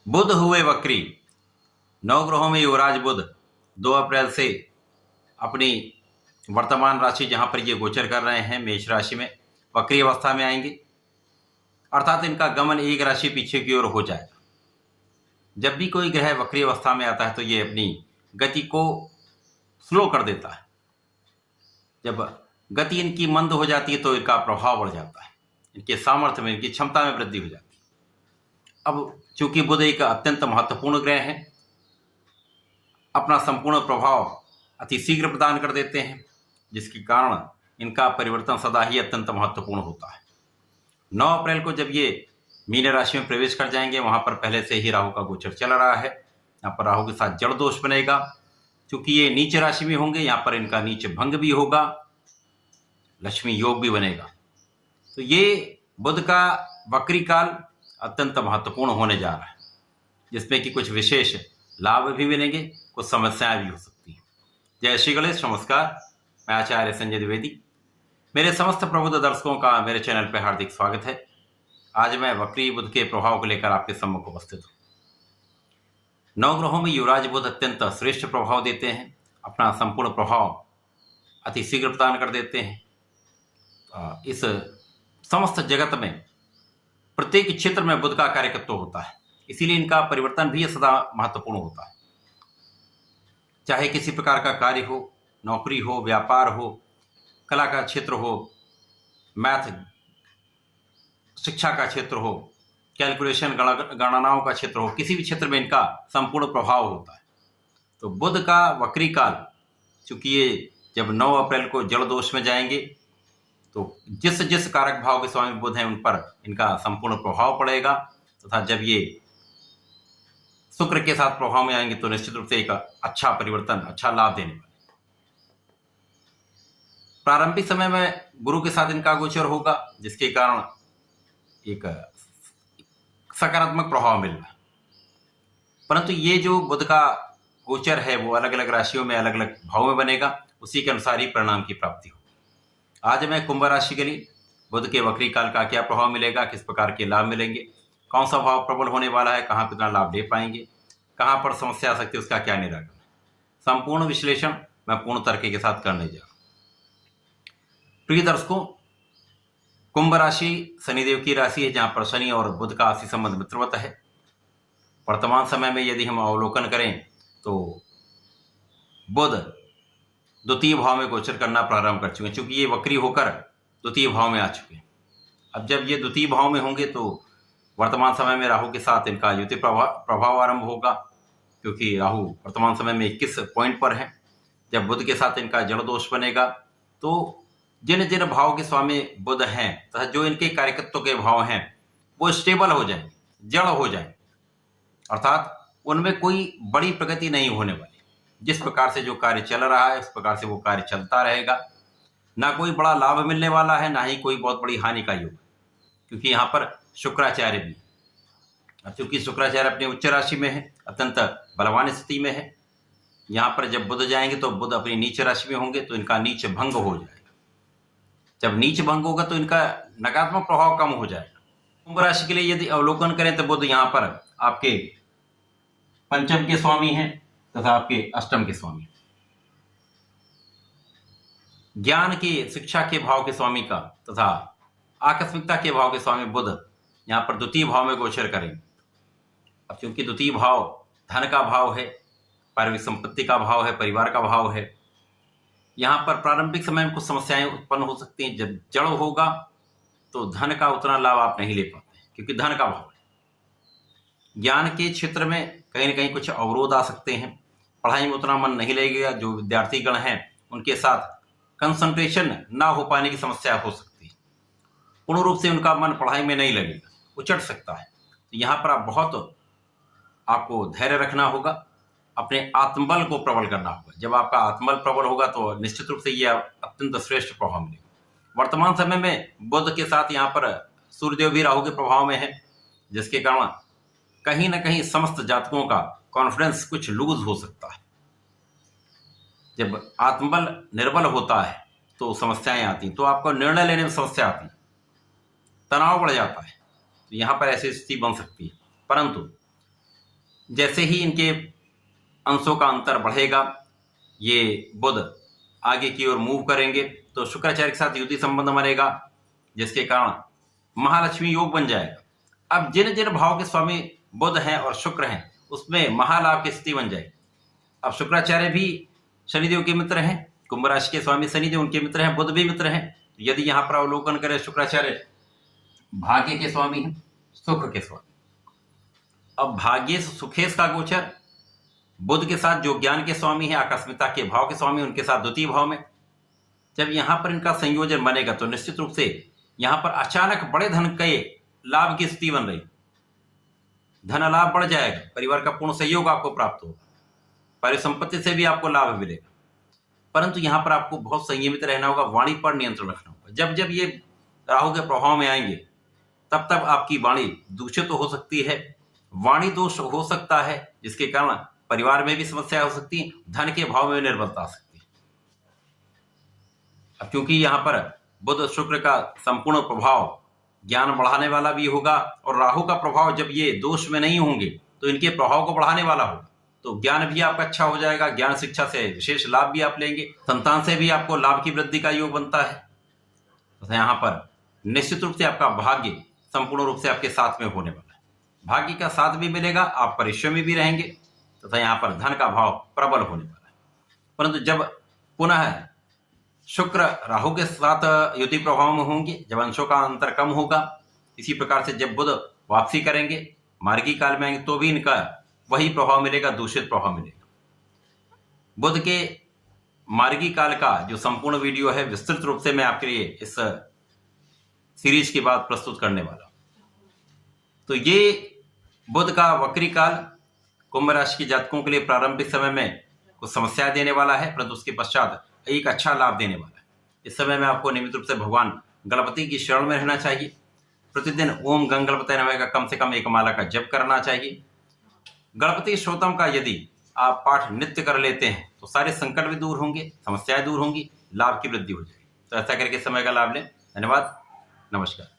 बुध हुए वक्री। नवग्रहों में युवराज बुध 2 अप्रैल से अपनी वर्तमान राशि जहां पर ये गोचर कर रहे हैं मेष राशि में वक्री अवस्था में आएंगे, अर्थात इनका गमन एक राशि पीछे की ओर हो जाएगा। जब भी कोई ग्रह वक्री अवस्था में आता है तो ये अपनी गति को स्लो कर देता है। जब गति इनकी मंद हो जाती है तो इनका प्रभाव बढ़ जाता है, इनके सामर्थ्य में, इनकी क्षमता में वृद्धि हो जाती है। अब चूंकि बुध एक अत्यंत महत्वपूर्ण ग्रह है, अपना संपूर्ण प्रभाव अति शीघ्र प्रदान कर देते हैं, जिसके कारण इनका परिवर्तन सदा ही अत्यंत महत्वपूर्ण होता है। 9 अप्रैल को जब ये मीन राशि में प्रवेश कर जाएंगे, वहां पर पहले से ही राहु का गोचर चल रहा है। यहाँ पर राहु के साथ जड़ दोष बनेगा, क्योंकि ये नीच राशि में होंगे, यहाँ पर इनका नीच भंग भी होगा, लक्ष्मी योग भी बनेगा। तो ये बुध का वक्री काल अत्यंत महत्वपूर्ण होने जा रहा है, जिसमें कि कुछ विशेष लाभ भी मिलेंगे, कुछ समस्याएं भी हो सकती हैं। जय श्री गणेश, नमस्कार। मैं आचार्य संजय द्विवेदी। मेरे समस्त प्रबुद्ध दर्शकों का मेरे चैनल पर हार्दिक स्वागत है। आज मैं वक्री बुध के प्रभाव को लेकर आपके सम्मुख उपस्थित हूँ। 9 ग्रहों में युवराज बुध अत्यंत श्रेष्ठ प्रभाव देते हैं, अपना संपूर्ण प्रभाव अति शीघ्र प्रदान कर देते हैं। इस समस्त जगत में प्रत्येक क्षेत्र में बुध का कार्यकत्व होता है, इसीलिए इनका परिवर्तन भी सदा महत्वपूर्ण होता है। चाहे किसी प्रकार का कार्य हो, नौकरी हो, व्यापार हो, कला का क्षेत्र हो, मैथ शिक्षा का क्षेत्र हो, कैलकुलेशन गणनाओं का क्षेत्र हो, किसी भी क्षेत्र में इनका संपूर्ण प्रभाव होता है। तो बुध का वक्री काल, चूंकि ये जब 9 अप्रैल को जड़ दोष में जाएंगे तो जिस जिस कारक भाव के स्वामी बुध हैं उन पर इनका संपूर्ण प्रभाव पड़ेगा, तथा जब ये शुक्र के साथ प्रभाव में आएंगे तो निश्चित रूप से एक अच्छा परिवर्तन, अच्छा लाभ देने वाले। प्रारंभिक समय में गुरु के साथ इनका गोचर होगा, जिसके कारण एक सकारात्मक प्रभाव मिल रहा है। परंतु ये जो बुध का गोचर है वो अलग अलग राशियों में अलग अलग भाव में बनेगा, उसी के अनुसार ही परिणाम की प्राप्ति होगी। आज मैं कुंभ राशि के लिए बुध के वक्री काल का क्या प्रभाव मिलेगा, किस प्रकार के लाभ मिलेंगे, कौन सा भाव प्रबल होने वाला है, कहाँ कितना लाभ ले पाएंगे, कहाँ पर समस्या आ सकती है, उसका क्या निराकरण है, संपूर्ण विश्लेषण मैं पूर्ण तर्क के साथ करने जा रहा हूं। प्रिय दर्शकों, कुंभ राशि शनिदेव की राशि है, जहां पर शनि और बुध का आपसी संबंध मित्रवत है। वर्तमान समय में यदि हम अवलोकन करें तो बुध द्वितीय भाव में गोचर करना प्रारंभ कर चुके हैं, क्योंकि ये वक्री होकर द्वितीय भाव में आ चुके हैं। अब जब ये द्वितीय भाव में होंगे तो वर्तमान समय में राहु के साथ इनका युति प्रभाव आरंभ होगा, क्योंकि राहु वर्तमान समय में 21 पॉइंट पर है। जब बुध के साथ इनका जड़ दोष बनेगा तो जिन जिन भाव के स्वामी बुध हैं तथा जो इनके कार्यकत्व के भाव हैं वो स्टेबल हो जाएंगे, जड़ हो जाएंगे, अर्थात उनमें कोई बड़ी प्रगति नहीं होने वाली। जिस प्रकार से जो कार्य चल रहा है उस प्रकार से वो कार्य चलता रहेगा, ना कोई बड़ा लाभ मिलने वाला है, ना ही कोई बहुत बड़ी हानि का योग, क्योंकि यहाँ पर शुक्राचार्य भी। अब चूंकि शुक्राचार्य अपनी उच्च राशि में है, अत्यंत बलवान स्थिति में है, यहाँ पर जब बुध जाएंगे तो बुध अपनी नीच राशि में होंगे तो इनका नीच भंग हो जाएगा। जब नीच भंग होगा तो इनका नकारात्मक प्रभाव कम हो जाएगा। कुंभ राशि के लिए यदि अवलोकन करें तो बुध यहाँ पर आपके पंचम के स्वामी हैं तथा आपके अष्टम के स्वामी, ज्ञान की शिक्षा के भाव के स्वामी का तथा आकस्मिकता के भाव के स्वामी बुध यहाँ पर द्वितीय भाव में गोचर करेंगे। अब चूंकि द्वितीय भाव धन का भाव है, पारिवारिक संपत्ति का भाव है, परिवार का भाव है, यहाँ पर प्रारंभिक समय में कुछ समस्याएं उत्पन्न हो सकती हैं। जब जड़ होगा तो धन का उतना लाभ आप नहीं ले पाते, क्योंकि धन का भाव है। ज्ञान के क्षेत्र में कहीं न कहीं कुछ अवरोध आ सकते हैं, पढ़ाई में उतना मन नहीं लगेगा, जो विद्यार्थी गण हैं उनके साथ कंसंट्रेशन ना हो पाने की समस्या हो सकती है, पूर्ण रूप से उनका मन पढ़ाई में नहीं लगेगा, उचट सकता है। तो यहाँ पर आपको धैर्य रखना होगा, अपने आत्मबल को प्रबल करना होगा। जब आपका आत्मबल प्रबल होगा तो निश्चित रूप से यह अत्यंत श्रेष्ठ प्रभाव मिलेगा। वर्तमान समय में बुध के साथ यहाँ पर सूर्यदेव भी राहु के प्रभाव में है, जिसके कारण कहीं ना कहीं समस्त जातकों का कॉन्फिडेंस कुछ लूज हो सकता है। जब आत्मबल निर्बल होता है तो समस्याएं आती, तो आपको निर्णय लेने में समस्या आती, तनाव बढ़ जाता है। तो यहाँ पर ऐसी स्थिति बन सकती है। परंतु जैसे ही इनके अंशों का अंतर बढ़ेगा, ये बुध आगे की ओर मूव करेंगे तो शुक्राचार्य के साथ युति संबंध बनेगा, जिसके कारण महालक्ष्मी योग बन जाएगा। अब जिन जिन भाव के स्वामी बुध हैं और शुक्र हैं उसमें महालाभ की स्थिति बन जाएगी। अब शुक्राचार्य भी शनिदेव के मित्र हैं, कुंभ राशि के स्वामी शनिदेव उनके मित्र हैं, बुध भी मित्र हैं। यदि यहां पर अवलोकन करें, शुक्राचार्य भाग्य के स्वामी हैं, सुख के स्वामी। अब भाग्य सुखेश का गोचर बुध के साथ जो ज्ञान के स्वामी है, आकस्मिकता के भाव के स्वामी, उनके साथ द्वितीय भाव में जब यहां पर इनका संयोजन बनेगा तो निश्चित रूप से यहां पर अचानक बड़े धन के लाभ की स्थिति बन रही, धन लाभ बढ़ जाएगा, परिवार का पूर्ण सहयोग आपको प्राप्त होगा, परिसंपत्ति से भी आपको लाभ मिलेगा। परंतु यहां पर आपको बहुत संयमित रहना होगा, वाणी पर नियंत्रण रखना होगा। जब जब ये राहु के प्रभाव में आएंगे तब तब आपकी वाणी दूषित हो सकती है, वाणी दोष हो सकता है, जिसके कारण परिवार में भी समस्या हो सकती है, धन के भाव में निर्बलता आ सकती है। अब क्योंकि यहां पर बुध शुक्र का संपूर्ण प्रभाव ज्ञान बढ़ाने वाला भी होगा और राहु का प्रभाव जब ये दोष में नहीं होंगे तो इनके प्रभाव को बढ़ाने वाला होगा, तो ज्ञान भी आपका अच्छा हो जाएगा। ज्ञान शिक्षा से विशेष लाभ भी आप लेंगे, संतान से भी आपको लाभ की वृद्धि का योग बनता है। तो यहाँ पर निश्चित रूप से आपका भाग्य संपूर्ण रूप से आपके साथ में होने वाला है, भाग्य का साथ भी मिलेगा, आप परिश्रमी भी रहेंगे तथा यहाँ पर धन का भाव प्रबल होने वाला है। परंतु जब पुनः शुक्र राहु के साथ युति प्रभाव में होंगे, जब अंशों का अंतर कम होगा, इसी प्रकार से जब बुध वापसी करेंगे, मार्गी काल में आएंगे, तो भी इनका वही प्रभाव मिलेगा, दूषित प्रभाव मिलेगा। बुध के मार्गी काल का जो संपूर्ण वीडियो है विस्तृत रूप से मैं आपके लिए इस सीरीज के बाद प्रस्तुत करने वाला हूं। तो ये बुध का वक्री काल कुंभ राशि के जातकों के लिए प्रारंभिक समय में कुछ समस्या देने वाला है, परंतु उसके पश्चात एक अच्छा लाभ देने वाला है। इस समय में आपको नियमित रूप से भगवान गणपति की शरण में रहना चाहिए। प्रतिदिन ओम गंग गणपतये नमः का कम से कम एक माला का जप करना चाहिए। गणपति स्तोत्रम का यदि आप पाठ नित्य कर लेते हैं तो सारे संकट भी दूर होंगे, समस्याएं दूर होंगी, लाभ की वृद्धि हो जाएगी। तो ऐसा करके समय का लाभ लें। धन्यवाद, नमस्कार।